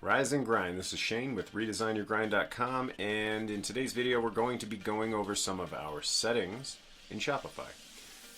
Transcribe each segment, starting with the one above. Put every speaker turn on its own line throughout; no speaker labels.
Rise and grind. This is Shane with ReDesignYourGrind.com, and in today's video we're going to be going over some of our settings in Shopify.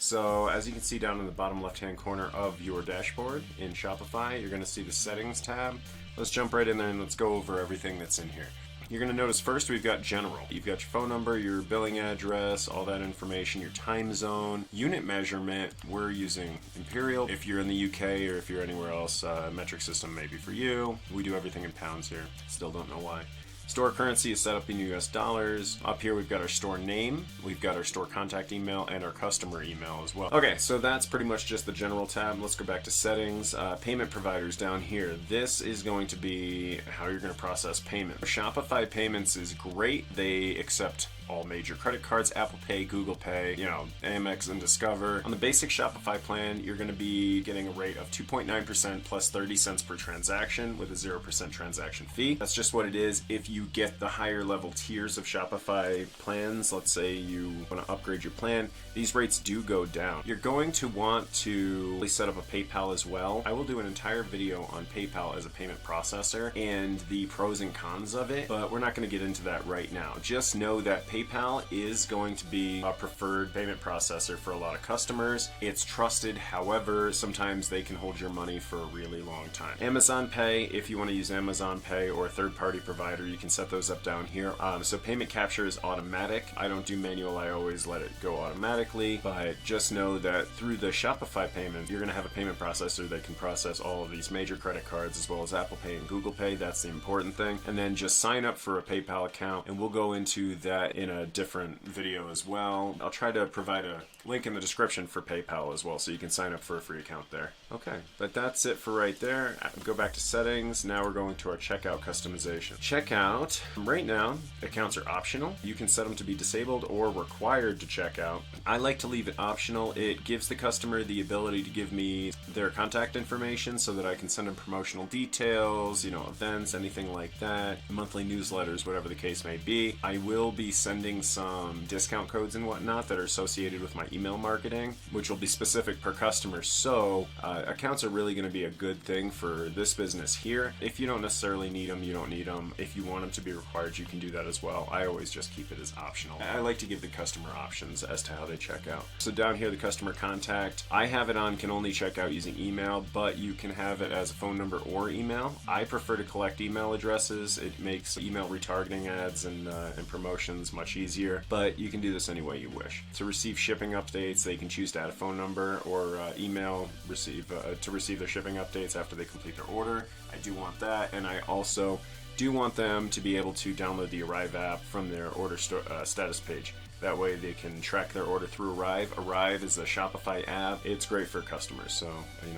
So as you can see down in the bottom left hand corner of your dashboard in Shopify, you're going to see the settings tab. Let's jump right in there and let's go over everything that's in here. You're going to notice first we've got general. You've got your phone number, your billing address, all that information, your time zone, unit measurement. We're using Imperial. If you're in the UK or if you're anywhere else, metric system may be for you. We do everything in pounds here. Still don't know why. Store currency is set up in US dollars. Up here we've got our store name, we've got our store contact email, and our customer email as well. Okay, so that's pretty much just the general tab. Let's go back to settings. Payment providers down here. This is going to be how you're going to process payment. Shopify Payments is great. They accept all major credit cards, Apple Pay, Google Pay, Amex and Discover. On the basic Shopify plan, you're going to be getting a rate of 2.9% plus 30 cents per transaction with a 0% transaction fee. That's just what it is. If you get the higher level tiers of Shopify plans, let's say you want to upgrade your plan, these rates do go down. You're going to want to set up a PayPal as well. I will do an entire video on PayPal as a payment processor and the pros and cons of it, but we're not going to get into that right now. Just know that PayPal is going to be a preferred payment processor for a lot of customers. It's trusted, however, sometimes they can hold your money for a really long time. Amazon Pay, if you want to use Amazon Pay or a third-party provider, you can set those up down here. So payment capture is automatic. I don't do manual, I always let it go automatically, but just know that through the Shopify payment, you're going to have a payment processor that can process all of these major credit cards as well as Apple Pay and Google Pay. That's the important thing. And then just sign up for a PayPal account, and we'll go into that in a different video as well. I'll try to provide a link in the description for PayPal as well, so you can sign up for a free account there. Okay, but that's it for right there. Go back to settings. Now we're going to our checkout customization. Checkout, right now, accounts are optional. You can set them to be disabled or required to check out. I like to leave it optional. It gives the customer the ability to give me their contact information so that I can send them promotional details, events, anything like that, monthly newsletters, whatever the case may be. I will be sending some discount codes and whatnot that are associated with my email marketing, which will be specific per customer. So accounts are really going to be a good thing for this business here. If you don't necessarily need them, you don't need them. If you want them to be required, you can do that as well. I always just keep it as optional. I like to give the customer options as to how they check out. So down here, the customer contact, I have it on can only check out using email, but you can have it as a phone number or email. I prefer to collect email addresses. It makes email retargeting ads and promotions much easier, but you can do this any way you wish. To receive shipping updates, they can choose to add a phone number or email to receive their shipping updates after they complete their order. I do want that, and I also do want them to be able to download the Arrive app from their order status page. That way they can track their order through Arrive. Arrive is a Shopify app. It's great for customers, so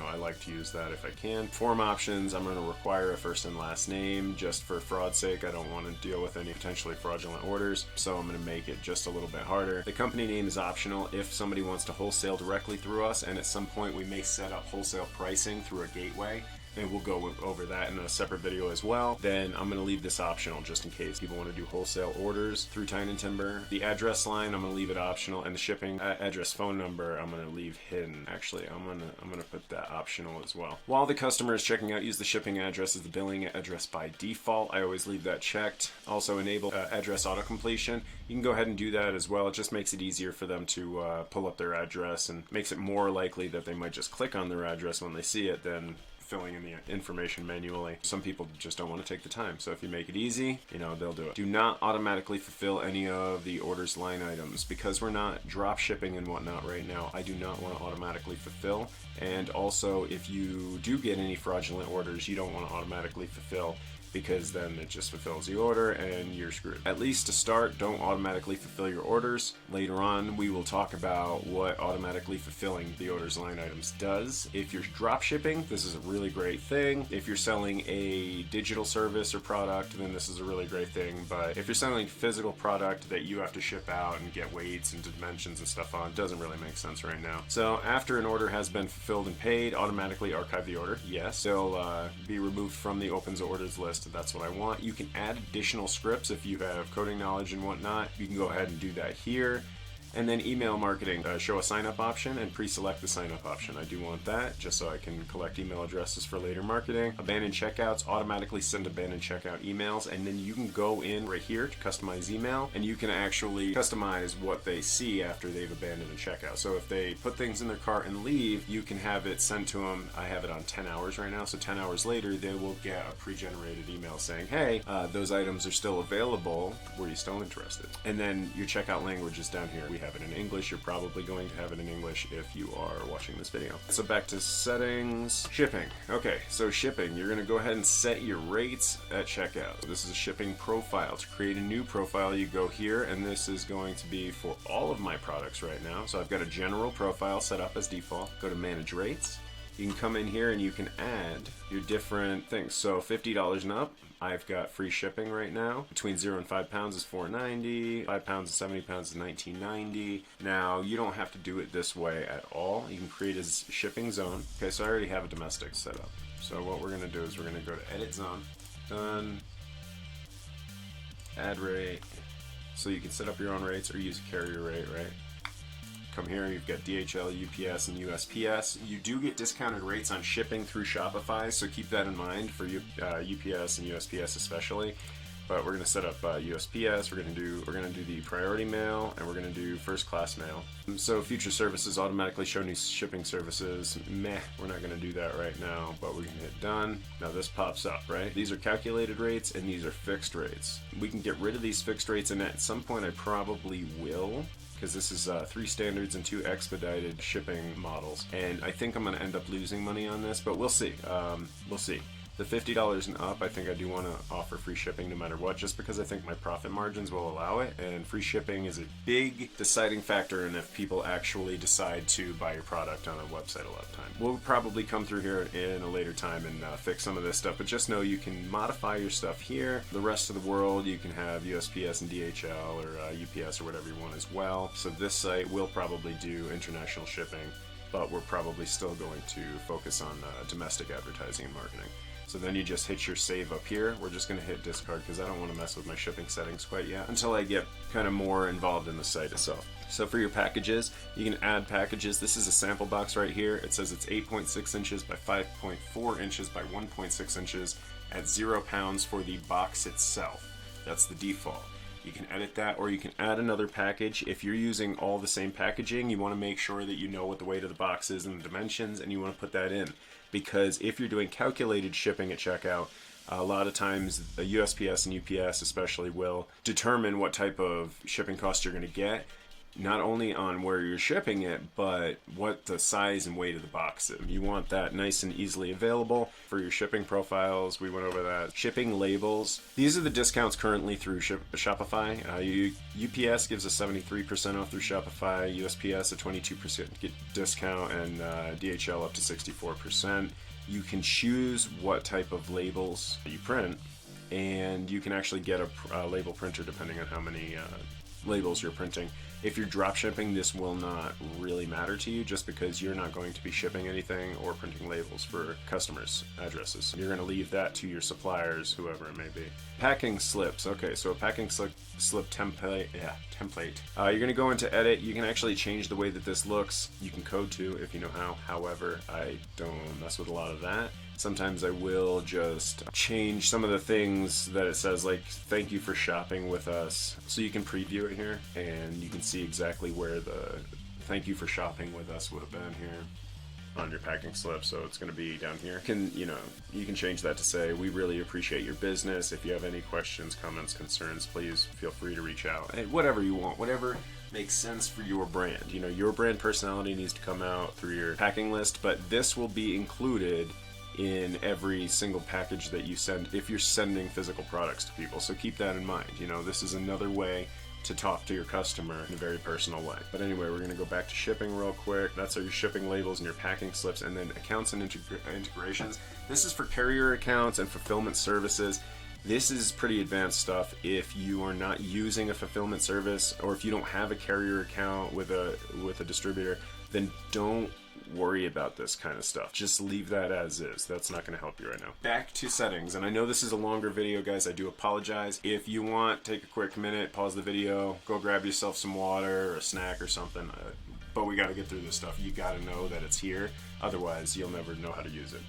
I like to use that if I can. Form options, I'm going to require a first and last name just for fraud's sake. I don't want to deal with any potentially fraudulent orders, so I'm going to make it just a little bit harder. The company name is optional if somebody wants to wholesale directly through us, and at some point we may set up wholesale pricing through a gateway, and we'll go over that in a separate video as well. Then I'm going to leave this optional just in case people want to do wholesale orders through Time and Timber. The address line, I'm going to leave it optional, and the shipping address phone number, I'm going to leave hidden. Actually, I'm going to put that optional as well. While the customer is checking out, use the shipping address as the billing address by default. I always leave that checked. Also enable address auto completion. You can go ahead and do that as well. It just makes it easier for them to pull up their address and makes it more likely that they might just click on their address when they see it than filling in the information manually. Some people just don't want to take the time. So if you make it easy, they'll do it. Do not automatically fulfill any of the order's line items. Because we're not drop shipping and whatnot right now, I do not want to automatically fulfill. And also, if you do get any fraudulent orders, you don't want to automatically fulfill, because then it just fulfills the order and you're screwed. At least to start, don't automatically fulfill your orders. Later on, we will talk about what automatically fulfilling the order's line items does. If you're drop shipping, this is a really great thing. If you're selling a digital service or product, then this is a really great thing. But if you're selling physical product that you have to ship out and get weights and dimensions and stuff on, it doesn't really make sense right now. So after an order has been fulfilled and paid, automatically archive the order. Yes, they'll be removed from the opens orders list. That's what I want. You can add additional scripts if you have coding knowledge and whatnot. You can go ahead and do that here. And then email marketing, show a sign-up option and pre-select the sign-up option. I do want that just so I can collect email addresses for later marketing. Abandoned checkouts, automatically send abandoned checkout emails, and then you can go in right here to customize email, and you can actually customize what they see after they've abandoned a checkout. So if they put things in their cart and leave, you can have it sent to them. I have it on 10 hours right now, so 10 hours later they will get a pre-generated email saying, hey, those items are still available. Were you still interested? And then your checkout language is down here. We have it in English. You're probably going to have it in English if you are watching this video. So back to settings, shipping. Okay, so shipping, you're going to go ahead and set your rates at checkout. So this is a shipping profile. To create a new profile, you go here, and this is going to be for all of my products right now. So I've got a general profile set up as default. Go to manage rates. You can come in here and you can add your different things. So $50 and up, I've got free shipping right now. Between 0 and 5 pounds is $4.90. 5 pounds and 70 pounds is $19.90. Now, you don't have to do it this way at all. You can create a shipping zone. Okay, so I already have a domestic set up. So what we're gonna do is we're gonna go to edit zone, done, add rate. So you can set up your own rates or use a carrier rate, right? Come here, you've got DHL, UPS, and USPS. You do get discounted rates on shipping through Shopify, so keep that in mind for UPS and USPS especially. But we're gonna set up USPS. We're gonna do the priority mail, and we're gonna do first class mail. So future services automatically show new shipping services. Meh, we're not gonna do that right now, but we're gonna hit done. Now this pops up, right? These are calculated rates and these are fixed rates. We can get rid of these fixed rates, and at some point I probably will, because this is 3 standards and 2 expedited shipping models, and I think I'm going to end up losing money on this, but we'll see. We'll see. The $50 and up, I think I do want to offer free shipping no matter what, just because I think my profit margins will allow it, and free shipping is a big deciding factor in if people actually decide to buy your product on a website a lot of time. We'll probably come through here in a later time and fix some of this stuff, but just know you can modify your stuff here. The rest of the world, you can have USPS and DHL or UPS or whatever you want as well. So this site will probably do international shipping, but we're probably still going to focus on domestic advertising and marketing. So then you just hit your save up here. We're just going to hit discard because I don't want to mess with my shipping settings quite yet until I get kind of more involved in the site itself. So for your packages, you can add packages. This is a sample box right here. It says it's 8.6 inches by 5.4 inches by 1.6 inches at 0 pounds for the box itself. That's the default. You can edit that, or you can add another package. If you're using all the same packaging, you want to make sure that you know what the weight of the box is and the dimensions, and you want to put that in. Because if you're doing calculated shipping at checkout, a lot of times the USPS and UPS especially will determine what type of shipping cost you're going to get, not only on where you're shipping it, but what the size and weight of the box is. You want that nice and easily available. For your shipping profiles, we went over that. Shipping labels. These are the discounts currently through Shopify. UPS gives us 73% off through Shopify, USPS a 22% discount, and DHL up to 64%. You can choose what type of labels you print, and you can actually get a label printer depending on how many labels you're printing. If you're drop shipping, this will not really matter to you just because you're not going to be shipping anything or printing labels for customers' addresses. You're going to leave that to your suppliers, whoever it may be. Packing slips. Okay, so a packing slip template. You're going to go into edit. You can actually change the way that this looks. You can code to if you know how. However, I don't mess with a lot of that. Sometimes I will just change some of the things that it says, like thank you for shopping with us. So you can preview it here and you can see exactly where the thank you for shopping with us would have been here on your packing slip. So it's going to be down here. You can change that to say, we really appreciate your business. If you have any questions, comments, concerns, please feel free to reach out. And whatever you want, whatever makes sense for your brand. Your brand personality needs to come out through your packing list, but this will be included in every single package that you send if you're sending physical products to people. So keep that in mind. This is another way to talk to your customer in a very personal way. But anyway, we're going to go back to shipping real quick. That's your shipping labels and your packing slips, and then accounts and integrations. This is for carrier accounts and fulfillment services. This is pretty advanced stuff. If you are not using a fulfillment service, or if you don't have a carrier account with a distributor, then don't worry about this kind of stuff. Just leave that as is. That's not going to help you right now. Back to settings, and I know this is a longer video, guys. I do apologize. If you want, take a quick minute, pause the video, go grab yourself some water or a snack or something. But we got to get through this stuff. You got to know that it's here. Otherwise, you'll never know how to use it.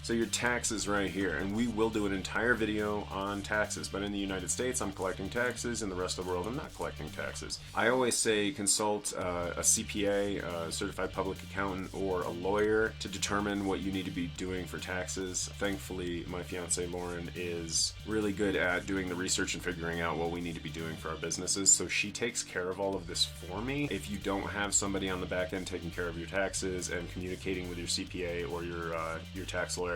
So your taxes right here, and we will do an entire video on taxes, but in the United States, I'm collecting taxes. In the rest of the world, I'm not collecting taxes. I always say consult a CPA, a certified public accountant, or a lawyer to determine what you need to be doing for taxes. Thankfully, my fiance Lauren is really good at doing the research and figuring out what we need to be doing for our businesses, so she takes care of all of this for me. If you don't have somebody on the back end taking care of your taxes and communicating with your CPA or your tax lawyer,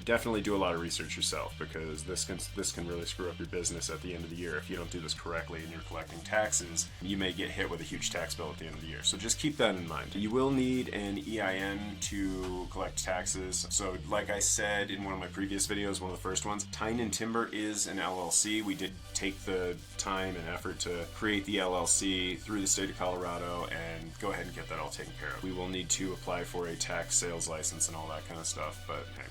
definitely do a lot of research yourself, because this can really screw up your business at the end of the year. If you don't do this correctly and you're collecting taxes, you may get hit with a huge tax bill at the end of the year. So just keep that in mind. You will need an EIN to collect taxes. So like I said in one of my previous videos, one of the first ones, Tyne & Timber is an LLC. We did take the time and effort to create the LLC through the state of Colorado, and go ahead and get that all taken care of. We will need to apply for a tax sales license and all that kind of stuff, but hey,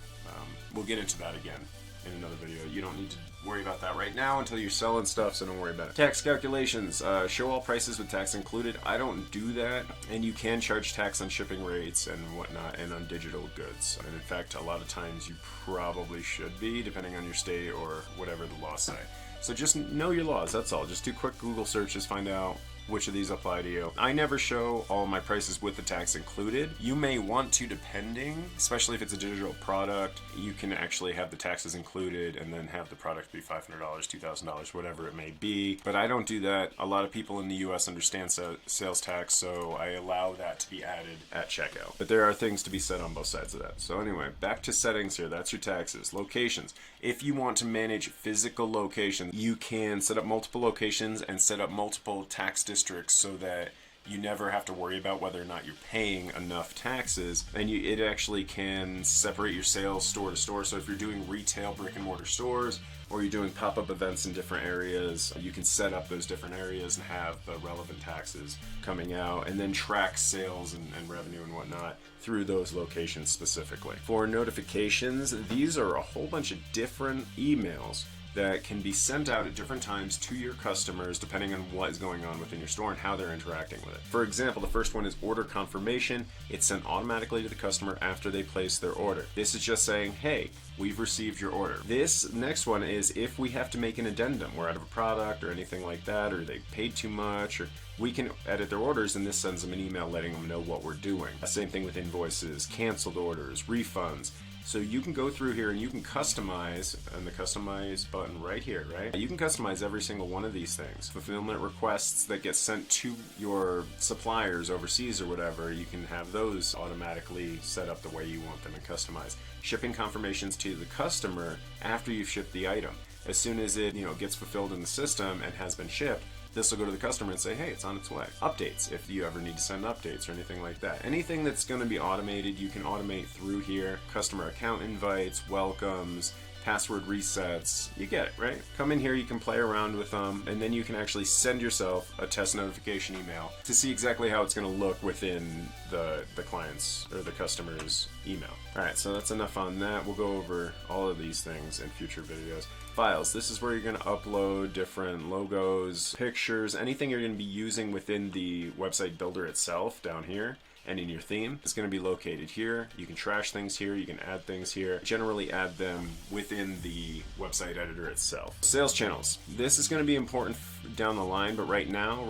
we'll get into that again in another video. You don't need to worry about that right now until you're selling stuff, so don't worry about it. Tax calculations. Show all prices with tax included. I don't do that, and you can charge tax on shipping rates and whatnot, and on digital goods. And in fact, a lot of times you probably should be, depending on your state or whatever the laws say. So just know your laws, that's all. Just do quick Google searches, find out which of these apply to you. I never show all my prices with the tax included. You may want to, depending, especially if it's a digital product, you can actually have the taxes included and then have the product be $500, $2,000, whatever it may be. But I don't do that. A lot of people in the US understand sales tax, so I allow that to be added at checkout. But there are things to be said on both sides of that. So anyway, back to settings here. That's your taxes. Locations. If you want to manage physical locations, you can set up multiple locations and set up multiple tax districts so that you never have to worry about whether or not you're paying enough taxes, and it actually can separate your sales store to store. So if you're doing retail brick and mortar stores, or you're doing pop-up events in different areas, you can set up those different areas and have the relevant taxes coming out, and then track sales and revenue and whatnot through those locations specifically. For notifications, these are a whole bunch of different emails that can be sent out at different times to your customers depending on what is going on within your store and how they're interacting with it. For example, the first one is order confirmation. It's sent automatically to the customer after they place their order. This is just saying, hey, we've received your order. This next one is if we have to make an addendum, we're out of a product or anything like that, or they paid too much, or we can edit their orders, and this sends them an email letting them know what we're doing. Same thing with invoices, canceled orders, refunds. So you can go through here and you can customize, and the customize button right here, right? You can customize every single one of these things. Fulfillment requests that get sent to your suppliers overseas or whatever, you can have those automatically set up the way you want them and customized. Shipping confirmations to the customer after you've shipped the item. As soon as it gets fulfilled in the system and has been shipped, this will go to the customer and say, hey, it's on its way. Updates, if you ever need to send updates or anything like that. Anything that's going to be automated, you can automate through here. Customer account invites, welcomes, password resets. You get it, right? Come in here, you can play around with them, and then you can actually send yourself a test notification email to see exactly how it's going to look within the client's or the customer's email. All right, so that's enough on that. We'll go over all of these things in future videos. Files. This is where you're going to upload different logos, pictures, anything you're going to be using within the website builder itself down here. And in your theme, it's going to be located here. You can trash things here, you can add things here. Generally add them within the website editor itself. Sales channels. This is going to be important down the line, but right now,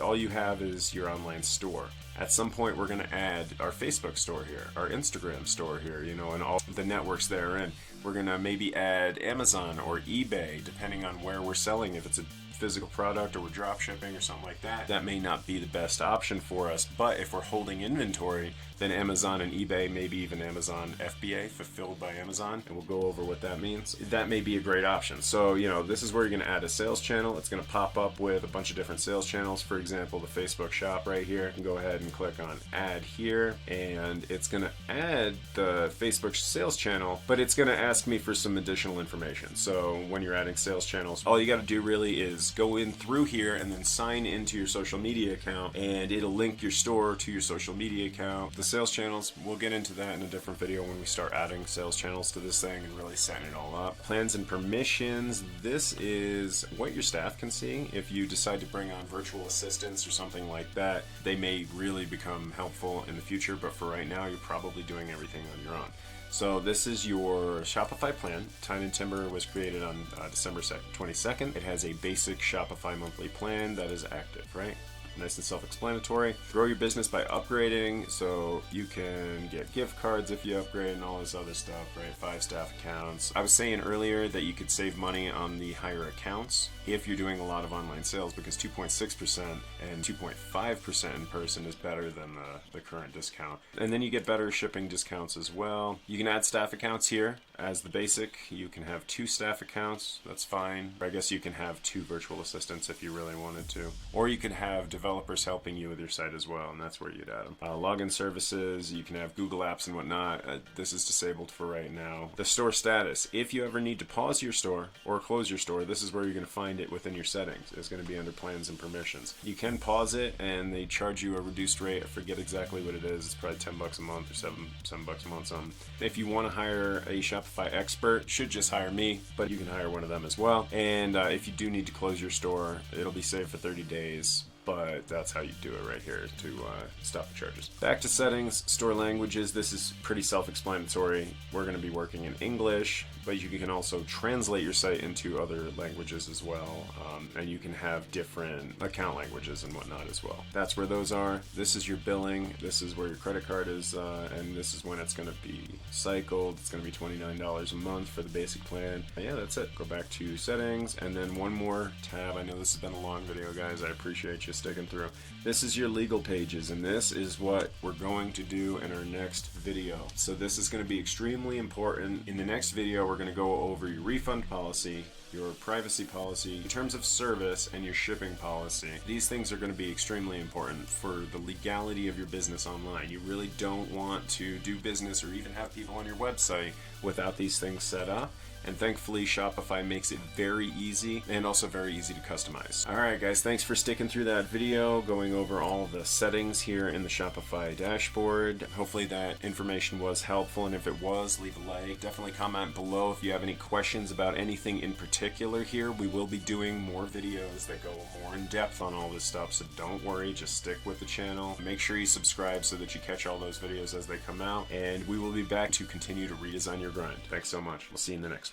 all you have is your online store. At some point, we're going to add our Facebook store here, our Instagram store here, and all the networks therein. We're going to maybe add Amazon or eBay, depending on where we're selling. If it's a physical product or we're drop shipping or something like that, that may not be the best option for us. But if we're holding inventory, than Amazon and eBay, maybe even Amazon FBA, fulfilled by Amazon, and we'll go over what that means. That may be a great option. So, this is where you're going to add a sales channel. It's going to pop up with a bunch of different sales channels. For example, the Facebook shop right here. You can go ahead and click on add here, and it's going to add the Facebook sales channel, but it's going to ask me for some additional information. So when you're adding sales channels, all you got to do really is go in through here and then sign into your social media account, and it'll link your store to your social media account. The sales channels, we'll get into that in a different video when we start adding sales channels to this thing and really setting it all up. Plans and permissions, this is what your staff can see. If you decide to bring on virtual assistants or something like that, they may really become helpful in the future, but for right now, you're probably doing everything on your own. So this is your Shopify plan. Time and Timber was created on December 22nd. It has a basic Shopify monthly plan that is active, right? Nice and self-explanatory. Grow your business by upgrading, so you can get gift cards if you upgrade and all this other stuff, right? 5 staff accounts. I was saying earlier that you could save money on the higher accounts if you're doing a lot of online sales, because 2.6% and 2.5% in person is better than the current discount. And then you get better shipping discounts as well. You can add staff accounts here as the basic. You can have 2 staff accounts, that's fine. I guess you can have 2 virtual assistants if you really wanted to. Or you could have developers helping you with your site as well, and that's where you'd add them. Login services, you can have Google Apps and whatnot. This is disabled for right now. The store status, if you ever need to pause your store or close your store, this is where you're going to find it within your settings. It's going to be under plans and permissions. You can pause it and they charge you a reduced rate. I forget exactly what it is. It's probably $10 a month or $7 a month, something. If you want to hire a Shopify expert, should just hire me, but you can hire one of them as well. And if you do need to close your store, it'll be saved for 30 days. But that's how you do it right here to stop the charges. Back to settings, store languages. This is pretty self-explanatory. We're going to be working in English, but you can also translate your site into other languages as well. And you can have different account languages and whatnot as well. That's where those are. This is your billing. This is where your credit card is, and this is when it's going to be cycled. It's going to be $29 a month for the basic plan. And yeah, that's it. Go back to settings, and then one more tab. I know this has been a long video, guys. I appreciate you sticking through. This is your legal pages, and this is what we're going to do in our next video. So this is going to be extremely important. In the next video, we're going to go over your refund policy, your privacy policy, terms of service, and your shipping policy. These things are going to be extremely important for the legality of your business online. You really don't want to do business or even have people on your website without these things set up. And thankfully, Shopify makes it very easy and also very easy to customize. All right, guys, thanks for sticking through that video, going over all the settings here in the Shopify dashboard. Hopefully that information was helpful, and if it was, leave a like. Definitely comment below if you have any questions about anything in particular here. We will be doing more videos that go more in depth on all this stuff, so don't worry, just stick with the channel. Make sure you subscribe so that you catch all those videos as they come out, and we will be back to continue to redesign your grind. Thanks so much. We'll see you in the next one.